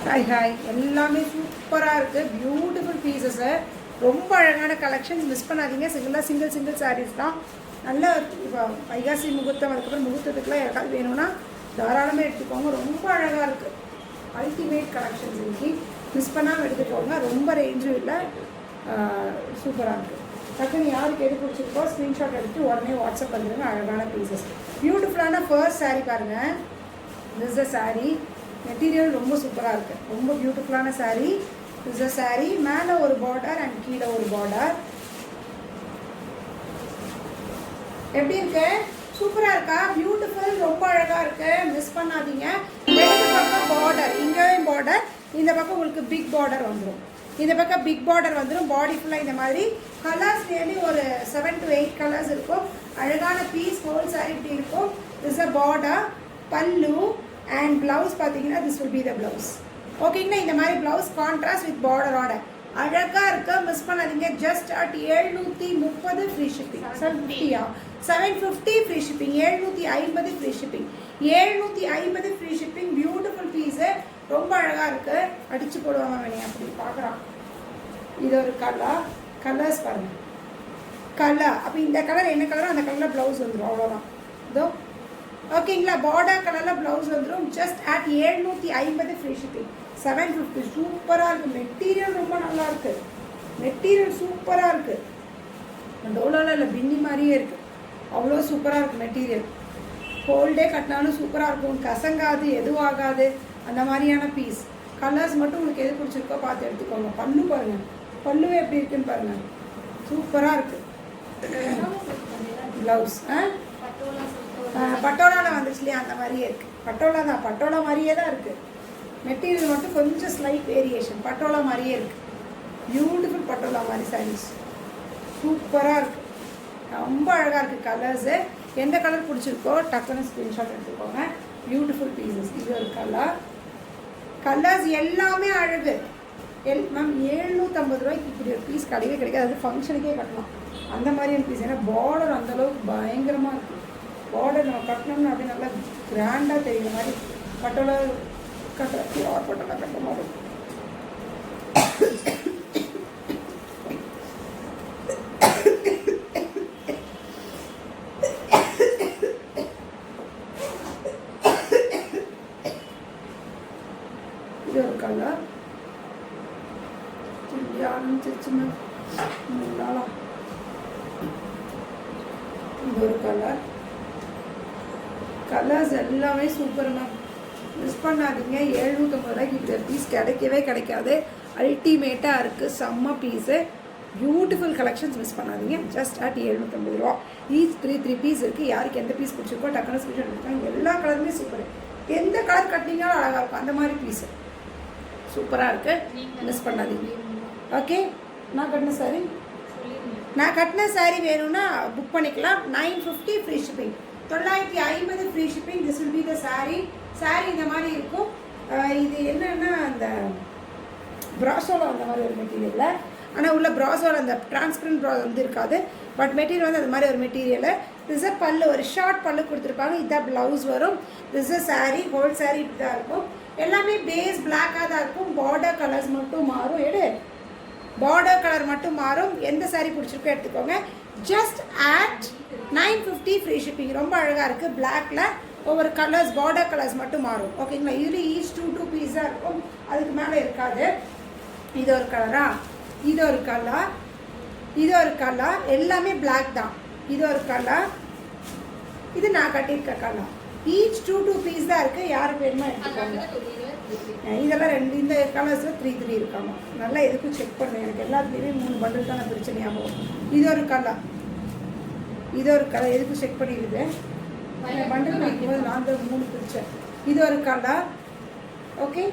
Hi hi எல்லாமே சூப்பராக இருக்குது. பியூட்டிஃபுல் பீசஸ்ஸு, ரொம்ப அழகான கலெக்ஷன்ஸ். மிஸ் பண்ணாதீங்க. சிங்கிள் சாரீஸ் தான். நல்ல இப்போ வைகாசி முகூர்த்தம், அதுக்கப்புறம் முகூர்த்தத்துக்குலாம் யாருக்காவது வேணும்னா தாராளமாக எடுத்துக்கோங்க. ரொம்ப அழகாக இருக்குது. அல்டிமேட் கலெக்ஷன்ஸ் இன்னைக்கு மிஸ் பண்ணாமல் எடுத்துக்கோங்க. ரொம்ப ரேஞ்சும் இல்லை, சூப்பராக இருக்குது. டக்குன்னு யாருக்கு எது பிடிச்சிருக்கோ ஸ்க்ரீன்ஷாட் எடுத்து உடனே வாட்ஸ்அப் பண்ணிடுங்க. அழகான பீசஸ், பியூட்டிஃபுல்லான ஃபர்ஸ்ட் சாரீ பாருங்கள். This is sari. மெட்டீரியல் ரொம்ப சூப்பராக இருக்குது. ரொம்ப பியூட்டிஃபுல்லான சாரீ. This is sari. மேலே ஒரு பார்டர் அண்ட் கீழே ஒரு பார்டர். எப்படி இருக்கு? சூப்பராக இருக்கா? பியூட்டிஃபுல், ரொம்ப அழகாக இருக்கு. மிஸ் பண்ணாதீங்க. ரெண்டு பக்கம் பார்டர், இங்கேயும் பார்டர், இந்த பக்கம் உங்களுக்கு பிக் பார்டர் வந்துடும். இந்த பக்கம் பிக் பார்டர் வந்துடும். பாடி ஃபுல்லாக இந்த மாதிரி கலர்ஸ் நியர்லி ஒரு 7 to 8 கலர்ஸ் இருக்கும். அழகான பீஸ். ஹோல் சாரி இப்படி இருக்கும். திஸ் அ பார்டர், பல்லு அண்ட் ப்ளவுஸ் பார்த்தீங்கன்னா this will be the blouse. ஓகேங்களா? இந்த மாதிரி ப்ளவுஸ் கான்ட்ராஸ்ட் வித் பார்டரோட அழகாக இருக்க. மிஸ் பண்ணாதீங்க. Just at 730 free shipping. 750 free shipping. 750 free shipping. 750 free shipping. Beautiful piece, ரொம்ப அழகாக இருக்குது. அடித்து போடுவாங்க வேணே அப்படி பார்க்குறான். இது ஒரு கலர்ஸ் பாருங்கள். கலர் அப்போ இந்த கலர் என்ன கலரோ அந்த கலரில் ப்ளவுஸ் வந்துடும். அவ்வளோதான். இதோ ஓகேங்களா? பார்டர் கலரில் ப்ளவுஸ் வந்துடும். Just at 750 free shipping. 750. சூப்பராக இருக்குது. மெட்டீரியல் ரொம்ப நல்லா இருக்குது. மெட்டீரியல் சூப்பராக இருக்குது. டோலாவில் இல்லை, பின்னி மாதிரியே இருக்குது. அவ்வளோ சூப்பராக இருக்குது மெட்டீரியல். ஹோல்டே கட்டினாலும் சூப்பராக இருக்கும். கசங்காது, எதுவும் ஆகாது. அந்த மாதிரியான பீஸ். கலர்ஸ் மட்டும் உங்களுக்கு எது பிடிச்சிருக்கோ பார்த்து எடுத்துக்கோங்க. பல்லு பாருங்கள். பல்லு எப்படி இருக்குன்னு பாருங்கள். சூப்பராக இருக்குது. ப்ளவுஸ் பட்டோலாவில் வந்துச்சு இல்லையா, அந்த மாதிரியே இருக்குது. பட்டோலா தான், பட்டோலா மாதிரியே தான் இருக்குது. மெட்டீரியல் மட்டும் கொஞ்சம் ஸ்லைட் வேரியேஷன். பட்டோலா மாதிரியே இருக்குது. பியூட்டிஃபுல் பட்டோலா மாதிரி சாரீஸ். சூப்பராக இருக்குது. ரொம்ப அழகாக இருக்குது. கலர்ஸு எந்த கலர் பிடிச்சிருக்கோ டக்குன்னு ஸ்க்ரீன்ஷாட் எடுத்துக்கோங்க. Beautiful pieces. இது ஒரு கலர்ஸ் எல்லாமே அழகு. மேம் 750 ரூபாய்க்கு இப்படி ஒரு பீஸ் கிடைக்கவே கிடைக்காது. அது ஃபங்க்ஷனுக்கே கட்டலாம் அந்த மாதிரியான பீஸ். ஏன்னா பார்டர் அந்தளவுக்கு பயங்கரமாக இருக்குது. பார்டர் நம்ம கட்டணும்னு அப்படியே நல்லா கிராண்டாக தெரியுற மாதிரி பட்டோலா கட்டுற பட்டோலா கட்ட மாதிரி. இது ஒரு கலர். ஆரம்பிச்சிருச்சுன்னா இது ஒரு கலர். கலர்ஸ் எல்லாமே சூப்பர் மேம். மிஸ் பண்ணாதீங்க. 750 ரூபாய்க்கு இப்படி பீஸ் கிடைக்கவே கிடைக்காது. அல்டிமேட்டாக இருக்குது. செம்ம பீஸு. Beautiful collections. மிஸ் பண்ணாதீங்க. ஜஸ்ட் அட் 750 ரூபா. ஈச் 3 பீஸ் இருக்குது. யாருக்கு எந்த பீஸ் பிடிச்சிருக்கோ டக்குனு ஸ்க்ரீன்ஷாட் எடுத்துக்காங்க. எல்லா கலருமே சூப்பர். எந்த கலர் கட்டினாலும் அழகாக இருக்கும். அந்த மாதிரி பீஸு சூப்பராக இருக்குது. மிஸ் பண்ணாதீங்க. ஓகே? நான் கட்டின சாரீ வேணும்னா புக் பண்ணிக்கலாம். 950 free shipping. 950 free shipping. This will be the sari. இந்த மாதிரி இருக்கும். இது என்னன்னா அந்த ப்ராசோவில் அந்த மாதிரி ஒரு மெட்டீரியலில், ஆனால் உள்ள ப்ராசோவில் அந்த டிரான்ஸ்பரண்ட் ப்ரா வந்து இருக்காது. பட் மெட்டீரியல் வந்து அந்த மாதிரி ஒரு மெட்டீரியலு. திஸ் அ பல்லு, ஒரு ஷார்ட் பல்லு கொடுத்துருப்பாங்க. இதுதான் ப்ளவுஸ் வரும். This a sari. Whole sari இப்படி தான் இருக்கும். எல்லாமே பேஸ் பிளாக்காக தான் இருக்கும். பார்டர் கலர்ஸ் மட்டும் மாறும். பார்டர் கலர் மட்டும் மாறும். எந்த சாரீ பிடிச்சிருக்கோ எடுத்துக்கோங்க. Just at 950 free shipping. ரொம்ப அழகாக இருக்குது. பிளாக்ல ஒவ்வொரு கலர்ஸ், பார்டர் கலர்ஸ் மட்டும் மாறும். ஓகேங்களா? இதில் ஈச் 2 பீஸாக இருக்கும். அதுக்கு மேலே இருக்காது. இது ஒரு கலரா? இது ஒரு கலர். எல்லாமே பிளாக் தான். இது ஒரு கலர். இது நான் கட்டியிருக்க கலர். ஈச் 2 பீஸ் தான் இருக்குது. யாருக்கு வேணுமா எடுத்துக்கோங்க. இதெல்லாம் இந்த கலர்ஸில் 3 இருக்காமா. நல்லா எதுக்கும் செக் பண்ணுவேன். எனக்கு எல்லாத்துலேயுமே 3 பண்டில் தான் நான் பிரிச்சு ஞாபகம். இது ஒரு கலர். எதுக்கும் செக் பண்ணிடுது. பண்டில் வைக்கும்போது நான் 3 பிரித்தேன். இது ஒரு கலர். ஓகே?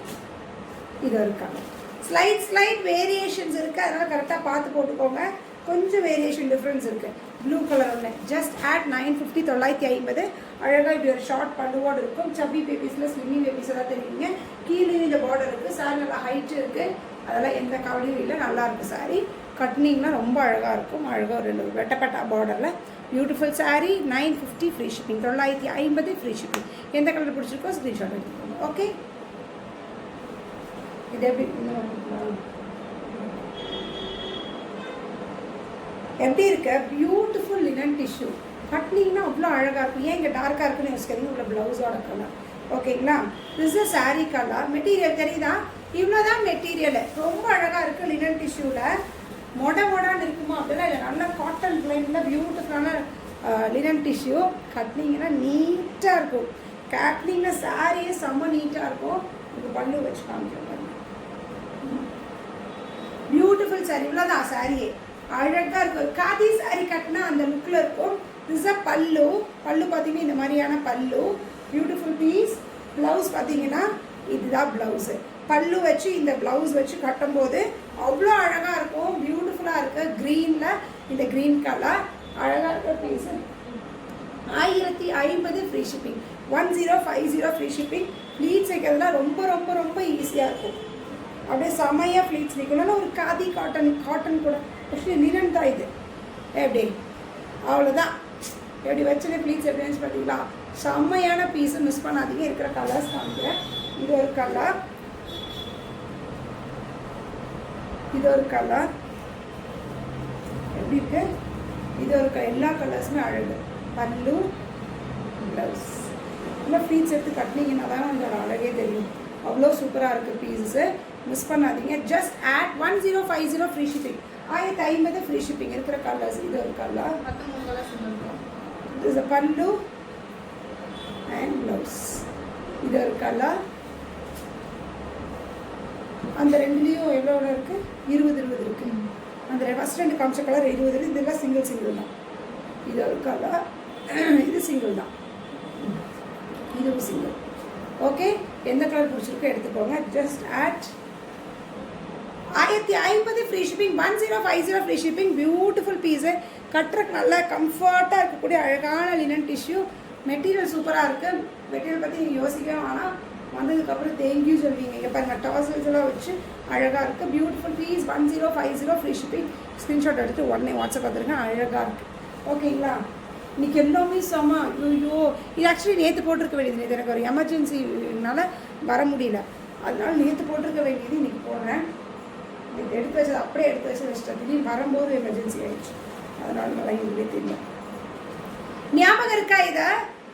இது ஒரு கலர். ஸ்லைட் வேரியேஷன்ஸ் இருக்குது. அதனால் கரெக்டாக பார்த்து போட்டுக்கோங்க. கொஞ்சம் வேரியேஷன் டிஃப்ரென்ஸ் இருக்குது. ப்ளூ கலர் ஒன்று. Just at 950. 950. அழகாக இப்படி ஒரு ஷார்ட் பல்லுவோடு இருக்கும். சப்பி பேபிஸில் ஸ்லிம்மி பேபிஸ் எல்லாம் தெரியுங்க. கீழே இந்த பார்டர் இருக்குது. சாரி நல்லா ஹைட் இருக்குது. அதெல்லாம் எந்த கவலையும் இல்லை. நல்லாயிருக்கு சாரீ. கட்டினீங்கன்னா ரொம்ப அழகாக இருக்கும். அழகாக ஒரு வெட்டப்பட்டா பார்டரில் beautiful sari. 950 free shipping. 950 free shipping. எந்த கலர் பிடிச்சிருக்கோ ஸ்க்ரீன்ஷாட் எடுத்துக்கோங்க. ஓகே? இது எப்படி எப்படி இருக்க? Beautiful linen tissue. கட்டினீங்கன்னா அவ்வளோ அழகாக இருக்கும். ஏன் இங்கே டார்க்காக இருக்குன்னு யோசிக்கிறீங்க, உள்ள ப்ளவுஸோட கலர். ஓகேங்களா? This is sari colour. Material தெரியுதா? இவ்வளோதான் மெட்டீரியல். ரொம்ப அழகாக இருக்குது லினன் டிஷ்யூவில். மொடான்னு இருக்குமா அப்படிலாம் இல்லை, நல்லா காட்டன் பிளைனில் பியூட்டிஃபுல்லான லினன் டிஷ்யூ. கட்டினீங்கன்னா நீட்டாக இருக்கும். கட்டினீங்கன்னா சாரியே செம்ம நீட்டாக இருக்கும். இது பல்லு வச்சு காமிக்கிறோம். பியூட்டிஃபுல் சாரீ. இவ்வளோதான் சாரியே, அழகாக இருக்கும். காதி சாரீ கட்டினா அந்த லுக்கில் இருக்கும். திஸ் அ பல்லு. பல்லு பார்த்தீங்கன்னா இந்த மாதிரியான பல்லு. Beautiful piece. ப்ளவுஸ் பார்த்தீங்கன்னா இதுதான் ப்ளவுஸு. பல்லு வச்சு இந்த ப்ளவுஸ் வச்சு கட்டும்போது அவ்வளோ அழகாக இருக்கும். பியூட்டிஃபுல்லாக இருக்குது. க்ரீனில் இந்த க்ரீன் கலர் அழகாக இருக்கிற piece. 1050 free shipping. 1050 free shipping. Pleats வைக்கிறதுல ரொம்ப ரொம்ப ரொம்ப ஈஸியாக இருக்கும். அப்படியே செமையாக ப்ளீட்ஸ் வைக்கணும்னா ஒரு காதி காட்டன் கூட ஆக்சுவலி லினன் தான் இது. எப்படி அவ்வளோதான். எப்படி வச்சுன்னு ப்ளீட்ஸ் எப்படி வச்சு பார்த்தீங்களா? செம்மையான பீஸு. மிஸ் பண்ணாதீங்க. இருக்கிற கலர்ஸ் காமிக்கிறேன். இது ஒரு கலர், இது ஒரு கலர். எப்படி இருக்கு? இது ஒரு எல்லா கலர்ஸுமே அழகு. பல்லு, ப்ளவுஸ். இல்லை ப்ளீட்ஸ் எடுத்து கட்டினீங்கன்னா தான் அதோட அழகே தெரியும். அவ்வளோ சூப்பராக இருக்குது பீஸு. மிஸ் பண்ணாதீங்க. Just add 1050 free shipping. 1050 free shipping. இருக்கிற கலர்ஸ். இது ஒரு கலர். இது இஸ் பல்லு அண்ட் ப்ளவுஸ். இது ஒரு கலர். அந்த ரெண்டுலேயும் எவ்வளோ இருக்குது? 20 இருக்குது. அந்த ஃபஸ்ட் ரெண்டு காமிச்ச கலர் 20. இதெல்லாம் சிங்கிள் தான். இது ஒரு கலர். இது சிங்கிள் தான். இதுவும் சிங்கிள். ஓகே, எந்த கலர் பிடிச்சிருக்கோ எடுத்துக்கோங்க. Just add 1050 free shipping. 1050 free shipping. Beautiful piece. கட்டுறக்கு நல்லா கம்ஃபர்ட்டாக இருக்கக்கூடிய அழகான லினன் டிஷ்யூ. மெட்டீரியல் சூப்பராக இருக்குது. மெட்டீரியல் பற்றி நீங்கள் யோசிக்கவே ஆனால் வந்ததுக்கப்புறம் தேங்க்யூ சொல்வீங்க. இங்கே பாருங்கள், டாசல்ஸ் எல்லாம் வச்சு அழகாக இருக்குது. Beautiful piece. 1050 free shipping. Screenshot எடுத்து உடனே வாட்ஸ்அப் பார்த்துருங்க. அழகாக இருக்குது. ஓகேங்களா? இன்றைக்கி எல்லாமே செம்ம. ஐயோ, இது ஆக்சுவலி நேற்று போட்டிருக்க வேண்டியது. நேற்று எனக்கு ஒரு எமர்ஜென்சினால வர முடியல. அதனால நேற்று போட்டிருக்க வேண்டியது இன்றைக்கி போடுறேன். இது எடுத்து வச்சது அப்படியே எடுத்து வச்சுட்டேன். திடீர்னு வரும்போது எமர்ஜென்சி ஆகிடுச்சு. அதனால நல்லா எங்களுக்கே தெரியல. ஞாபகம் இருக்கா? இதை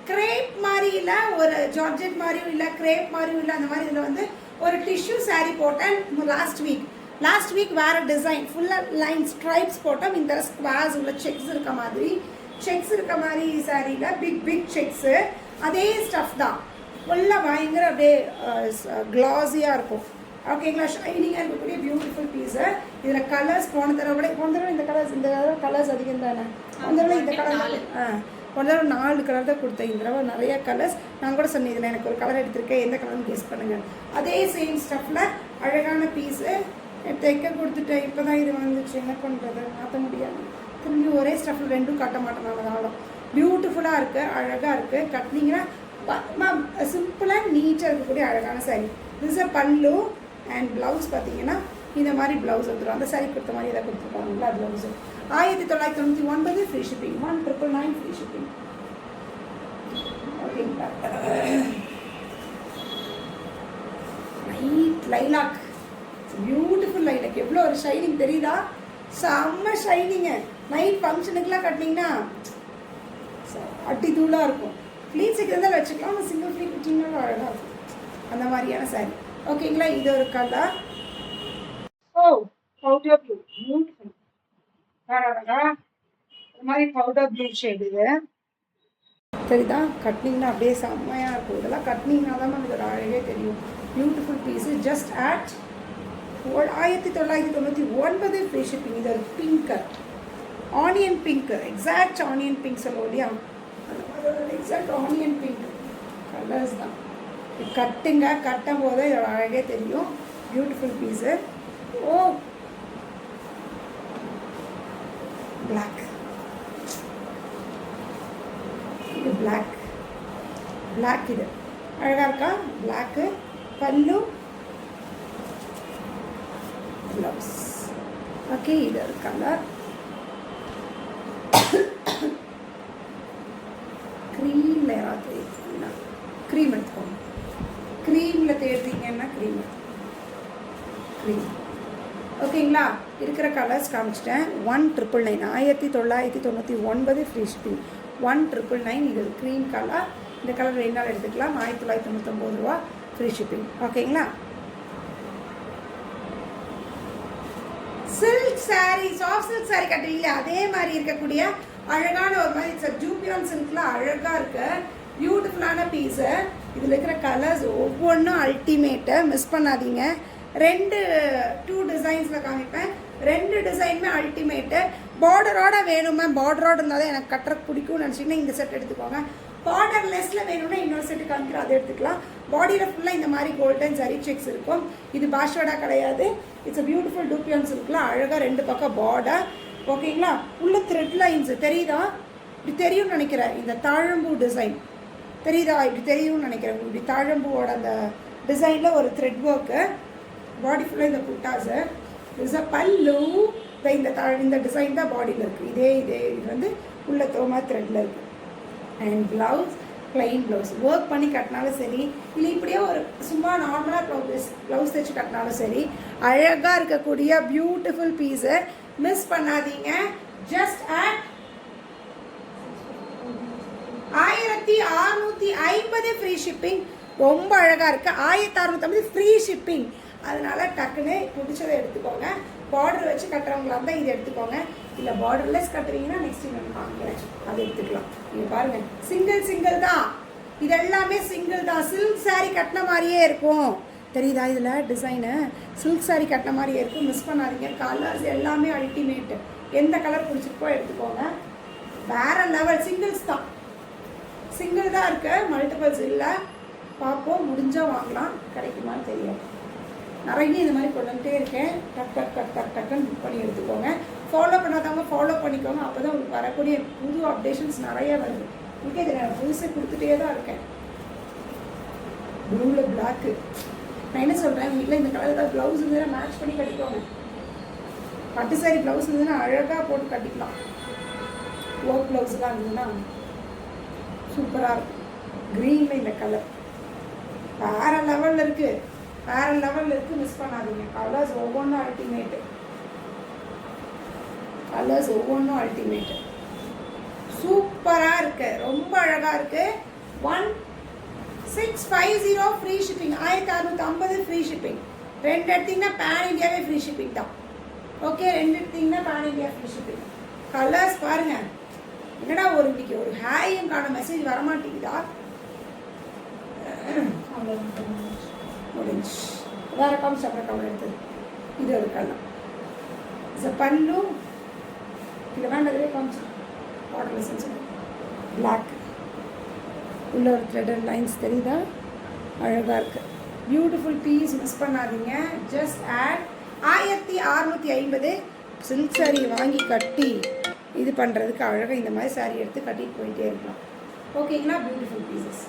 கிரேப் மாதிரி இல்லை, ஒரு ஜார்ஜெட் மாதிரியும் இல்லை, கிரேப் மாதிரியும் இல்லை. அந்த மாதிரி இதில் வந்து ஒரு டிஷ்யூ சாரீ போட்டேன் லாஸ்ட் வீக் வேறு டிசைன் ஃபுல்லாக லைன் ஸ்ட்ரைப்ஸ் போட்டோம். இந்த ஸ்குவார்ஸ் உள்ள செக்ஸ் இருக்க மாதிரி சாரியில் பிக் செக்ஸு. அதே ஸ்டஃப் தான். ஃபுல்லாக பயங்கர அப்படியே க்ளாஸியாக இருக்கும். ஓகேங்களா? ஷைனிங்காக இருக்கக்கூடிய பியூட்டிஃபுல் பீஸு. இதில் கலர்ஸ் போன தடவை இந்த கலர்ஸ் அதிகம் தானே. அந்த தடவை இந்த கலர் போன தடவை 4 கலர் தான் கொடுத்தேன். இந்த தடவை நிறையா கலர்ஸ். நான் கூட சொன்னேன் இதில் எனக்கு ஒரு கலர் எடுத்திருக்கேன், எந்த கலர்னு கெஸ் பண்ணுங்கள். அதே சேம் ஸ்டஃப்பில் அழகான பீஸு தைக்க கொடுத்துட்டேன். இப்போ தான் இது வந்துச்சு. என்ன பண்ணுறது? மாற்ற முடியாது. திரும்பி ஒரே ஸ்டஃப்பில் ரெண்டும் காட்ட மாட்டேன். அதனாலும் பியூட்டிஃபுல்லாக இருக்குது, அழகாக இருக்குது. கட்டினீங்கன்னா சிம்பிளாக நீட்டாக இருக்கக்கூடிய அழகான சாரீ. திஸ் அ பல்லு அண்ட் ப்ளவுஸ் பார்த்தீங்கன்னா இந்த மாதிரி ப்ளவுஸ் வந்துடும். அந்த சாரீ கொடுத்த மாதிரி இதை கொடுத்துருப்பாங்களா blouse. 1999 free shipping. 1999 free shipping. ஓகேங்களா? லைலாக். Beautiful lilac. எவ்வளோ ஒரு ஷைனிங் தெரியுதா? செம்ம ஷைனிங்கு. நைட் ஃபங்க்ஷனுக்குலாம் கட்டினீங்கன்னா அட்டி தூளாக இருக்கும். ப்ளீட்ஸ் இருக்கிறதால வச்சுக்கலாம். அந்த சிங்கிள் ஃப்ளீட் விட்டிங்கனாலும் அழகாக இருக்கும். அந்த மாதிரியான சாரீ. ஓகேங்களா? இது ஒரு கலர். Powder blue. பியூட்டிஃபுல். ஒரு மாதிரி பவுடர் ப்ளூ ஷேட். இது தெரியுதா? கட்டினீங்கன்னா அப்படியே செம்மையாக இருக்கும். இதெல்லாம் கட்டினீங்கன்னா தான் இதோட அழகே தெரியும். Beautiful piece. Just at 1999 free shipping. இது ஒரு pink, onion pink. Exact onion pink சொல்லுவோம் இல்லையா? எக்ஸாக்ட் ஆனியன் பிங்க் கலர்ஸ் தான். கட்டும் போது இதோட அழகே தெரியும். Beautiful piece. பிளாக். இது பிளாக் இது அழகாக இருக்கா? பிளாக்கு. பல்லு, ப்ளவுஸ். ஓகே, இது ஒரு கலர். க்ரீமில் யாராவது தேடிங்கன்னா க்ரீம் எடுத்துக்கோங்க. க்ரீமில் தேடுறீங்கன்னா க்ரீம் எடுத்துக்கோங்க. க்ரீன். ஓகேங்களா, இருக்கிற கலர்ஸ் காமிச்சிட்டேன். 1999 1999 free shipping. 1999 இது க்ரீன் கலர். இந்த கலர் வேணாலும் எடுத்துக்கலாம். 1999 ரூபா ஃப்ரீ ஷிப்பிங். ஓகேங்களா. Silk sari, soft silk sari கட்டுறீங்களே அதே மாதிரி இருக்கக்கூடிய அழகான ஒரு மாதிரி இட்ஸ் ஜூபியான் சில்கில் அழகாக இருக்கு. பியூட்டிஃபுல்லான பீஸு. இதில் இருக்கிற கலர்ஸ் ஒவ்வொன்றும் அல்டிமேட்டு, மிஸ் பண்ணாதீங்க. 2 டிசைன்ஸில் காமிப்பேன். 2 டிசைனுமே அல்டிமேட்டு. பார்டரோட வேணுமா, பார்டரோட இருந்தால் தான் எனக்கு கட்டுறக்கு பிடிக்கும்னு நினச்சிங்கன்னா இந்த செட் எடுத்துக்கோங்க. பார்டர் லெஸ்ஸில் வேணும்னா இன்னொரு செட்டு காமிக்கிறோம், அதை எடுத்துக்கலாம். பாடியில் ஃபுல்லாக இந்த மாதிரி கோல்டன் சரி செக்ஸ் இருக்கும். இது பாஷோடா கிடையாது. இட்ஸ் பியூட்டிஃபுல் டூப்பியான் சில்கில் அழகாக 2 பக்கம் பார்டர். ஓகேங்களா. உள்ள த்ரெட் லைன்ஸ் தெரியுதா, இப்படி தெரியும்னு நினைக்கிறேன். இந்த தாழம்பூ டிசைன் தெரியுதா, இப்படி தெரியும்னு நினைக்கிறேன். இப்படி தாழம்பூவோட அந்த டிசைனில் ஒரு த்ரெட் ஒர்க்கு. பாடி ஃபுல்லாக இந்த புட்டாஸு. இஸ் அ பல்லு. இந்த டிசைன் தான் பாடியில் இருக்குது. இது வந்து உள்ள தோமா த்ரெட்டில் இருக்குது. And blouse plain blouse. Work பண்ணி கட்டினாலும் சரி, இல்லை இப்படியே ஒரு சும்மா நார்மலாக ப்ளவுஸ் தைச்சு கட்டினாலும் சரி, அழகாக இருக்கக்கூடிய பியூட்டிஃபுல் பீஸு. மிஸ் பண்ணாதீங்க. Just at 1650 free shipping. ரொம்ப அழகாக இருக்குது. 1650 ஃப்ரீ ஷிப்பிங். அதனால டக்குன்னு பிடிச்சதை எடுத்துக்கோங்க. பார்டர் வச்சு கட்டுறவங்களா இருந்தால் இது எடுத்துக்கோங்க. இல்லை பார்டர்லெஸ் கட்டுறீங்கன்னா நெக்ஸ்ட் நான் காமிக்கிறேன், அதை எடுத்துக்கலாம். நீங்கள் பாருங்கள், சிங்கிள் தான். இது எல்லாமே சிங்கிள் தான். சில்க் சாரீ கட்டின மாதிரியே இருக்கும். தெரியுதா, இதில் டிசைனு சில்க் சாரீ கட்டின மாதிரியே இருக்கும். மிஸ் பண்ணாதீங்க. கலர்ஸ் எல்லாமே அல்டிமேட்டு. எந்த கலர் பிடிச்சிருக்கோ எடுத்துக்கோங்க. வேறு லெவல். சிங்கிள்ஸ் தான், சிங்கிள் தான் இருக்குது, மல்டிபிள்ஸ் இல்லை. பார்ப்போம், முடிஞ்சால் வாங்கலாம். கிடைக்குமான்னு தெரியும். நிறைய இந்த மாதிரி கொண்டு வந்துட்டே இருக்கேன். டக்குன்னு புக் பண்ணி எடுத்துக்கோங்க. ஃபாலோ பண்ணாதவங்க ஃபாலோ பண்ணிக்கோங்க. அப்போ தான் உங்களுக்கு வரக்கூடிய புது அப்டேஷன்ஸ் நிறைய வருது. ஓகே, இதை நான் புதுசாக கொடுத்துட்டே தான் இருக்கேன். ப்ளூவில் பிளாக்கு. நான் என்ன சொல்கிறேன், வீட்டில் இந்த கலர் ஏதாவது ப்ளவுஸ் இருந்ததுன்னா மேட்ச் பண்ணி கட்டிக்கோங்க. பட்டு சாரி ப்ளவுஸ் இருந்ததுன்னா அழகாக போட்டு கட்டிக்கலாம். ஒர்க் ப்ளவுஸ்லாம் இருந்ததுன்னா சூப்பராக இருக்கும். க்ரீனில் இந்த கலர் வேறு லெவலில் இருக்குது. வேறு லெவலில் இருக்குது. மிஸ் பண்ணாதீங்க. கலர்ஸ் ஒவ்வொன்றும் அல்டிமேட்டு. கலர்ஸ் ஒவ்வொன்றும் அல்டிமேட்டு. சூப்பராக இருக்குது. ரொம்ப அழகாக இருக்குது. 1650 ஃப்ரீ ஷிப்பிங். 1650 free shipping. 2 எடுத்திங்கன்னா பேன் இண்டியாவே ஃப்ரீ ஷிப்பிங் தான். ஓகே, 2 எடுத்திங்கன்னா pan India free shipping. Colours பாருங்கள். என்னடா இன்னைக்கு ஒரு ஹேயுங்கான மெசேஜ் வரமாட்டேங்குதா? முடிஞ்சு வேறு காமிச்சு அப்புறம் கவர் எடுத்தது. இது ஒரு கலர். இட்ஸ் பல்லு. இதில் வேண்டதே காமிச்சு பார்டர்லெஸ் பிளாக். உள்ள ஒரு த்ரெடட் லைன்ஸ் தெரியுதா, அழகாக இருக்குது. Beautiful piece. மிஸ் பண்ணாதீங்க. Just at 1650. சில்க் சாரீ வாங்கி கட்டி இது பண்ணுறதுக்கு அழகாக இந்த மாதிரி சாரீ எடுத்து கட்டிட்டு போயிட்டே இருக்கலாம். ஓகேங்களா. Beautiful pieces.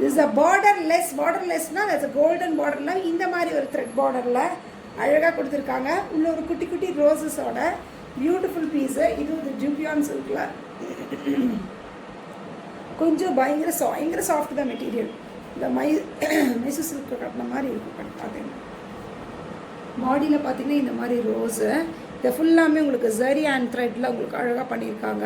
This is a borderless. Borderlessனா that's a golden borderல இந்த மாதிரி ஒரு த்ரெட் பார்டரில் அழகாக கொடுத்துருக்காங்க. உள்ள ஒரு குட்டி குட்டி ரோசஸோட பியூட்டிஃபுல் பீஸு. இது ஒரு ஜூபியான் சில்கில் கொஞ்சம் பயங்கர சாஃப்ட் தான் மெட்டீரியல். இந்த மைசூர் சில்க் கட்டின மாதிரி இருக்கும். பார்த்தீங்கன்னா பாடியில் பார்த்தீங்கன்னா இந்த மாதிரி ரோஸு. இதை ஃபுல்லாமே உங்களுக்கு ஜரி அண்ட் த்ரெட்டில் உங்களுக்கு அழகாக பண்ணியிருக்காங்க.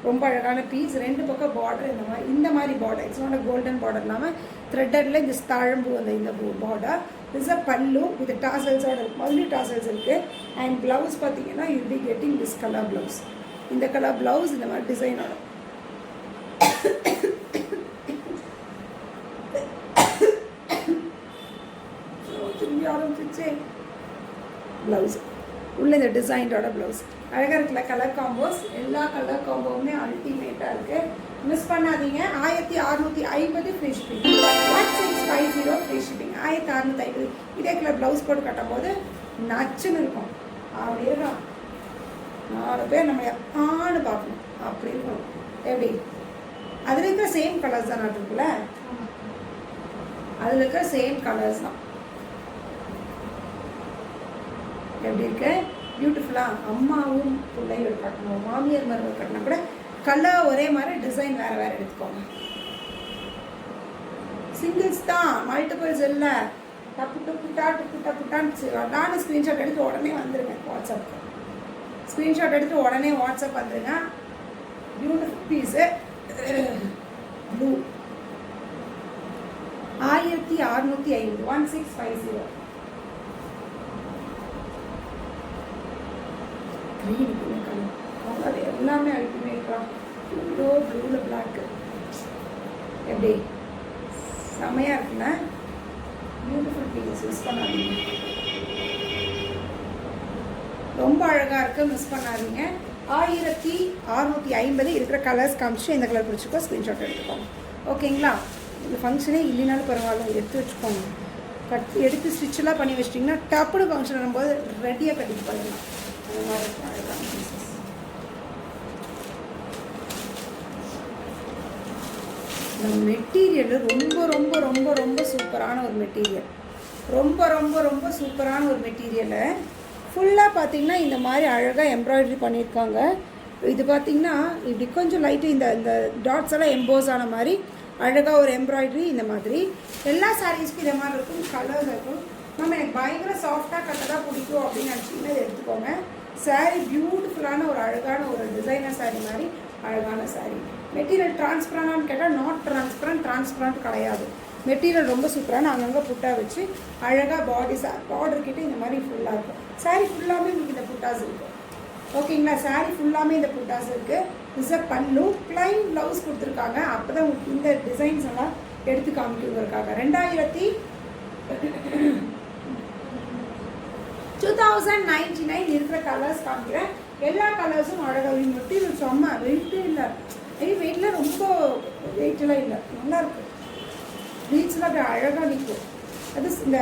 ரொம்ப அழகான பீஸ். 2 பக்கம் பார்டர் இந்த மாதிரி border. It's not golden border இல்லாமல் த்ரெட்டடில் இந்த தாழம்பூ இந்த பார்டர். திஸ் அ பல்லு வித் டாசல்ஸோட மல்லி டாசல்ஸ் இருக்குது. அண்ட் ப்ளவுஸ் பார்த்தீங்கன்னா you be getting this colour blouse. இந்த கலர் ப்ளவுஸ் இந்த மாதிரி டிசைனோட. ப்ளவுஸ் உள்ள இந்த டிசைனோட ப்ளவுஸ் அழகாக இருக்குல்ல. கலர் காம்போஸ் எல்லா கலர் காம்போவுமே அல்டிமேட்டாக இருக்குது. மிஸ் பண்ணாதீங்க. 1650 ஃப்ரீ ஷிப்பிங். 1650 free shipping. 1650. இதே கலர் ப்ளவுஸ் போட்டு கட்டும் போது நச்சுன்னு இருக்கும். அப்படி இருக்கும். 4 பேர் நம்ம ஆன்னு பார்க்கணும். அப்படி இருக்கும். எப்படி அதில் இருக்கிற சேம் கலர்ஸ் தான் இருக்குல்ல. அதில் இருக்கிற சேம் கலர்ஸ் தான். எப்படி இருக்கு பியூட்டிஃபுல்லாக. அம்மாவும் பிள்ளைகள் கட்டணும், மாமியார் மருமகள் கட்டினா கூட கலர் ஒரே மாதிரி, டிசைன் வேறு வேறு எடுத்துக்கோங்க. சிங்கிள்ஸ் தான், மல்டிபிள்ஸ் இல்லை. புட்டான்னு நானும் ஸ்க்ரீன்ஷாட் எடுத்து உடனே வந்துடுங்க வாட்ஸ்அப்புக்கு. ஸ்க்ரீன்ஷாட் எடுத்து உடனே வாட்ஸ்அப் வந்துடுங்க. Beautiful piece blue 1650 1650. Green colour அது எல்லாமே அல்டிமேட்டா. ப்ளூவில் பிளாக்கு எப்படி செம்மையாக இருக்குல்ல. பியூட்டிஃபுல் பீஸ், மிஸ் பண்ணாதீங்க. ரொம்ப அழகாக இருக்குது, மிஸ் பண்ணாதீங்க. 1650 இருக்கிற கலர்ஸ் காமிச்சு இந்த கலர் பிடிச்சிக்கோ, ஸ்க்ரீன்ஷாட் எடுத்துக்கோங்க. ஓகேங்களா? இந்த ஃபங்க்ஷனே இல்லைனாலும் பரவாயில்ல, எடுத்து வச்சுக்கோங்க. எடுத்து ஸ்டிச்செல்லாம் பண்ணி வச்சிட்டிங்கன்னா டப்புனு ஃபங்க்ஷன் வரும்போது ரெடியாக கட்டிட்டு போயிடலாம். அந்த மாதிரி இருக்கும் அழகான பீசஸ். இந்த மெட்டீரியல் ரொம்ப ரொம்ப ரொம்ப ரொம்ப சூப்பரான ஒரு மெட்டீரியல். ரொம்ப ரொம்ப ரொம்ப சூப்பரான ஒரு மெட்டீரியலை ஃபுல்லாக பார்த்திங்கன்னா இந்த மாதிரி அழகாக எம்ப்ராய்டரி பண்ணியிருக்காங்க. இது பார்த்திங்கன்னா இப்படி கொஞ்சம் லைட்டு இந்த இந்த டாட்ஸ் எல்லாம் எம்போஸ் ஆன மாதிரி அழகாக ஒரு எம்ப்ராய்டரி. இந்த மாதிரி எல்லா சாரீஸ்க்கும் இதே மாதிரி இருக்கும், கலர்ஸ் இருக்கும். நம்ம எனக்கு பயங்கர சாஃப்டாக கட்டதாக பிடிக்கும் அப்படின்னு நினச்சிங்கன்னா இதை எடுத்துக்கோங்க. சாரீ பியூட்டிஃபுல்லான ஒரு அழகான ஒரு டிசைனர் சாரீ மாதிரி அழகான சாரீ. மெட்டீரியல் டிரான்ஸ்பரண்டான்னு கேட்டால் நாட் டிரான்ஸ்பரண்ட் கிடையாது. மெட்டீரியல் ரொம்ப சூப்பரான அங்கங்கே புட்டா வச்சு அழகாக பார்டர் கிட்டே இந்த மாதிரி ஃபுல்லாக இருக்கும். சாரீ ஃபுல்லாமே உங்களுக்கு இந்த புட்டாஸ் இருக்குது. ஓகேங்களா? சாரீ ஃபுல்லாமே இந்த புட்டாஸ் இருக்குது. இஸ் அ பல்லு, ப்ளைன் ப்ளவுஸ் கொடுத்துருக்காங்க. அப்போ தான் இந்த டிசைன்ஸ் எல்லாம் எடுத்து காமிக்கிறதுக்காக 2099 இருக்கிற கலர்ஸ் காமிக்கிறேன். எல்லா கலர்ஸும் அழகாக. மெட்டீரியல் செம்ம வெயிட்டே இல்லை. வெயிட்டில் ரொம்ப வெயிட்டெல்லாம் இல்லை, நல்லாயிருக்கு. பீட்ஸ்லாம் அப்படி அழகாக நிற்கும். அது இந்த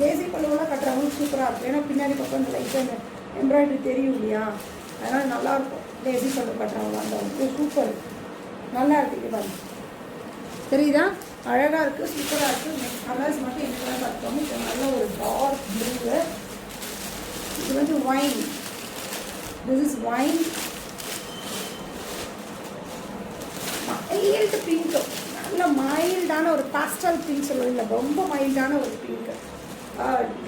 தேசிய பழுவெல்லாம் கட்டுறவங்களுக்கு சூப்பராக இருக்கும். ஏன்னா பின்னாடி பக்கம் இந்த லைட்டாக எம்ப்ராய்டரி தெரியும் இல்லையா, அதனால் நல்லாயிருக்கும். தேசிய பழுவு கட்டுறவங்க அந்த சூப்பர் நல்லா இருக்குது பாருங்க. தெரியுதா? அழகாக இருக்குது, சூப்பராக இருக்குது. நெக்ஸ்ட் கலர்ஸ் மட்டும் என்னெல்லாம் பார்த்துக்கோங்க. இப்போ நல்ல ஒரு டார்க் ப்ளூ. இது வந்து wine. This is wine. Mild pink, நல்ல மைல்டான ஒரு பாஸ்டல் பிங்க் சொல்லுவோம். இல்லை, ரொம்ப மைல்டான ஒரு பிங்க்கு.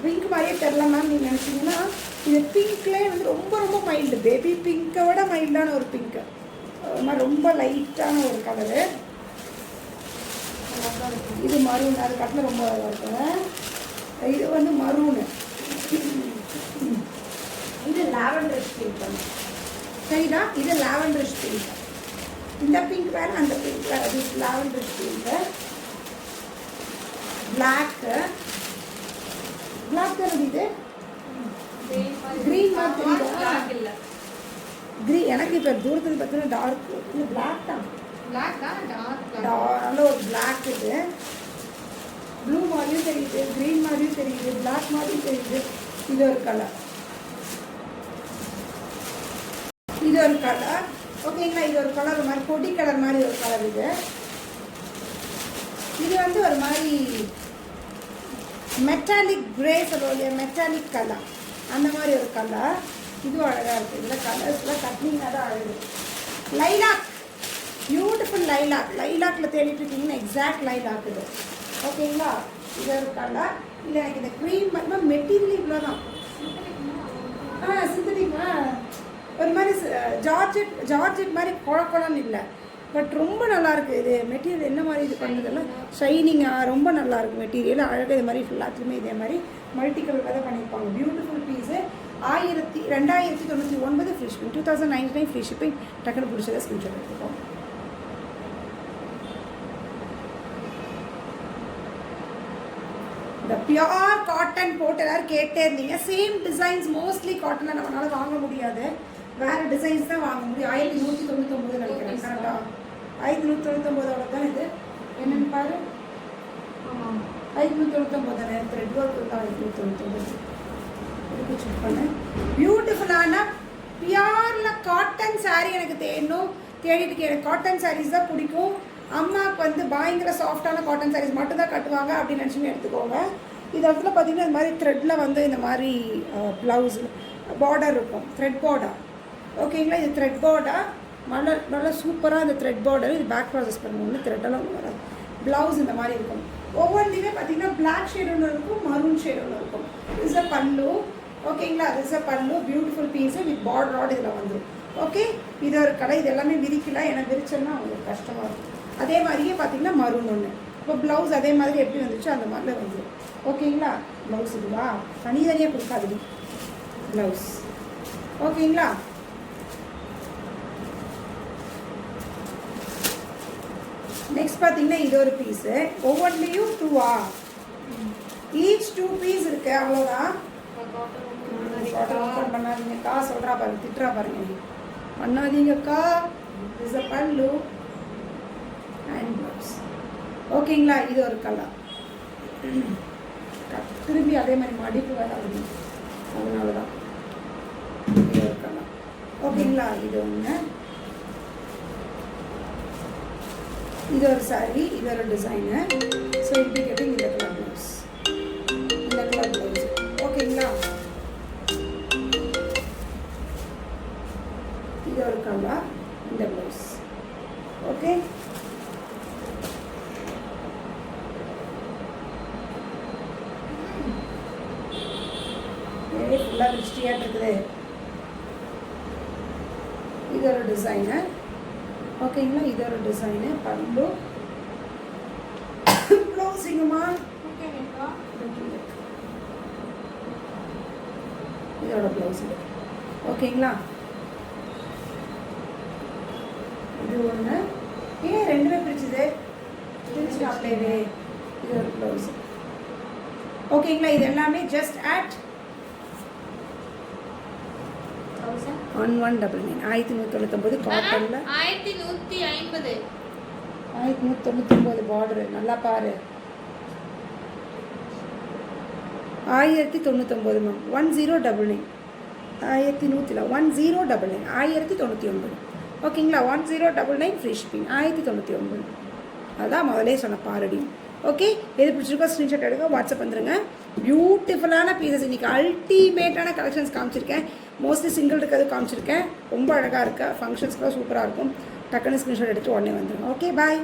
பிங்க் மாதிரியே தெரில மேம் நீங்கள் நினச்சிங்கன்னா, இது பிங்க்லேயே வந்து ரொம்ப ரொம்ப மைல்டு. பேபி பிங்கை விட மைல்டான ஒரு பிங்க்கு. அது மாதிரி ரொம்ப லைட்டான ஒரு கலரு. இது மரூன், அது கட்டில் ரொம்ப அழகாக இருக்குங்க. இது வந்து மரூனு. இது லாவெண்டர் பிங்க். சரிதா? இது லாவெண்டர் பிங்க். இந்த பிங்க் வேறு, அந்த பிங்க் வேறு. அது லாவெண்டர் பிங்க்கு. பிளாக்கு தானே இது? க்ரீன் மாதிரி தெரியுதா? க்ரீன். எனக்கு இப்போ தூரத்தில் பார்த்தீங்கன்னா டார்க் இல்லை, பிளாக் தான். நல்ல ஒரு பிளாக். இது ப்ளூ மாதிரியும் தெரியுது, க்ரீன் மாதிரியும் தெரியுது, பிளாக் மாதிரியும் தெரியுது. இது ஒரு கலர். இது ஒரு கலர். ஓகேங்களா? இது ஒரு கலர், ஒரு மாதிரி பொடி கலர் மாதிரி ஒரு கலர். இது வந்து ஒரு மாதிரி மெட்டாலிக் கிரே சொல்லுவோம் இல்லையா, மெட்டாலிக் கலர், அந்த மாதிரி ஒரு கலர். இதுவும் அழகாக இருக்குது. இதில் கலர்ஸ்லாம் கட்டிங்காக தான் அழகு. Lilac, beautiful lilac. லைலாக்கில் தேடிட்டு இருக்கீங்கன்னா எக்ஸாக்ட் லைலாக் இது. ஓகேங்களா? இது ஒரு கலர். இல்லை, எனக்கு இந்த க்ரீம் மாதிரி மெட்டீரியல் இவ்வளோ தான். சிந்தட்டிக்மா ஒரு மாதிரி ஜார்ஜெட் மாதிரி குழப்பம்னு இல்லை, பட் ரொம்ப நல்லாயிருக்கு. இது மெட்டீரியல் என்ன மாதிரி இது பண்ணுறதெல்லாம் ஷைனிங்காக ரொம்ப நல்லாயிருக்கு. மெட்டீரியல் அழகாக இது மாதிரி ஃபுல்லாத்துலேயுமே இதே மாதிரி மல்டி கலரில் தான் பண்ணியிருப்பாங்க. Beautiful piece. 2099 free shipping. 2099 free shipping. டக்குன்னு பிடிச்சதை ஸ்க்ரீன்ஷாட் எடுத்துக்கோங்க. இந்த பியோர் காட்டன் போட்டு எல்லோரும் கேட்டே இருந்தீங்க. சேம் டிசைன்ஸ் மோஸ்ட்லி காட்டனில் நம்மளால் வாங்க முடியாது, வேறு டிசைன்ஸ் தான் வாங்க முடியும். 1199 நினைக்கிறேன். கரெக்டா? 1199 தான் இது. என்னென்னு பாரு. 1199 தானே. த்ரெட் ஒர்க் தான் 1199. இதுக்கு செக் பண்ணு. பியூட்டிஃபுல்லான பியோரில் காட்டன் சாரீ எனக்கு தேடிட்டு எனக்கு காட்டன் சாரீஸ் தான் பிடிக்கும். அம்மாவுக்கு வந்து பயங்கர சாஃப்டான காட்டன் சாரீஸ் மட்டும்தான் கட்டுவாங்க அப்படின்னு நினச்சின்னு எடுத்துக்கோங்க. இது இடத்துல பார்த்திங்கன்னா இந்த மாதிரி த்ரெட்டில் வந்து இந்த மாதிரி ப்ளவுஸ் பார்டர் இருக்கும், த்ரெட் பார்டர். ஓகேங்களா? இது த்ரெட் பார்டர். நல்லா சூப்பராக இந்த த்ரெட் பார்டர். இது பேக் ப்ராசஸ் பண்ணுவோம், த்ரெட்டெல்லாம் வராது. ப்ளவுஸ் இந்த மாதிரி இருக்கும். ஒவ்வொன்றுலையுமே பார்த்தீங்கன்னா பிளாக் ஷேட் ஒன்று இருக்கும், மரூன் ஷேட் ஒன்று இருக்கும். இஸ் அ பல்லு. ஓகேங்களா, திஸ் அ பல்லு, பியூட்டிஃபுல் பீஸு வித் பார்டரோடு இதில் வந்துடும். ஓகே, இது ஒரு கடை. இது எல்லாமே விரிக்கல, ஏன்னா விரிச்சோன்னா அவங்களுக்கு கஷ்டமாக இருக்கும். அதே மாதிரியே பார்த்தீங்கன்னா மரூன் ஒன்று. இப்போ ப்ளவுஸ் அதே மாதிரி எப்படி வந்துச்சோ அந்த மாதிரி வந்துடும். ஓகேங்களா, ப்ளவுஸ் இதுவா தனித்தனியாக கொடுக்காது ப்ளவுஸ். ஓகேங்களா, நெக்ஸ்ட் பார்த்தீங்கன்னா இது ஒரு பீஸு. ஒவ்வொன்றிலையும் 2 ஈச் 2 பீஸ் இருக்கு, அவ்வளோதான். ஓப்பன் பண்ணாதீங்கக்கா, சொல்கிறா பாருங்க, திட்டுறா பாருங்க, பண்ணாதீங்கக்கா. இஸ் அ பல்லு அண்ட் ப்ளவுஸ். ஓகேங்களா, இது ஒரு கலர். திரும்பி அதே மாதிரி மடிப்பு வராது, அதனால தான் இது ஒரு கலர். ஓகேங்களா, இது ஒன்று. இது ஒரு சாரி, இது ஒரு டிசைனு. ஸோ இப்படி கேட்டிங் இந்த கலர் ப்ளவுஸ், இந்த கலர் ப்ளவுஸ். ஓகேங்களா, இது ஒரு கலர், இந்த ப்ளவுஸ். ஓகே, ஃபுல்லாக ரிஸ்டியாக இருக்குது. இது ஒரு டிசைனு. ஓகேங்களா, இது ஒரு டிசைனு. பல்லு ப்ளவுஸிங்கம்மா. இதோட ப்ளவுஸ். ஓகேங்களா, இது ஒன்று. ஏன் ரெண்டுமே பிரிச்சுது, பிரிச்சு அப்படியே. இது ஒரு ப்ளவுஸ். ஓகேங்களா, இது எல்லாமே ஜஸ்ட் அட் 1199. 1199 காட்டன்ல 1150. 1199 பார்டரு. நல்லா பாரு, 1099 மேம். 1099, 1100 இல்லை, 1099, 1099. ஓகேங்களா, 1099 ஃப்ரீ ஷிப்பிங், 1099. அதான் முதலே சொன்ன பாரடி. ஓகே, எது பிடிச்சிருக்கோ ஸ்க்ரீன்ஷாட் எடுங்க, வாட்ஸ்அப் வந்துடுங்க. பியூட்டிஃபுல்லான பீசஸ். இன்றைக்கி அல்டிமேட்டான கலெக்ஷன்ஸ் காமிச்சிருக்கேன். மோஸ்ட்லி சிங்கிள் இருக்கிறது காமிச்சிருக்கேன். ரொம்ப அழகாக இருக்கா, ஃபங்க்ஷன்ஸ்க்குலாம் சூப்பராக இருக்கும். டக்குன்னு ஸ்க்ரீன்ஷாட் எடுத்து உடனே வந்துடுங்க. ஓகே, பாய்.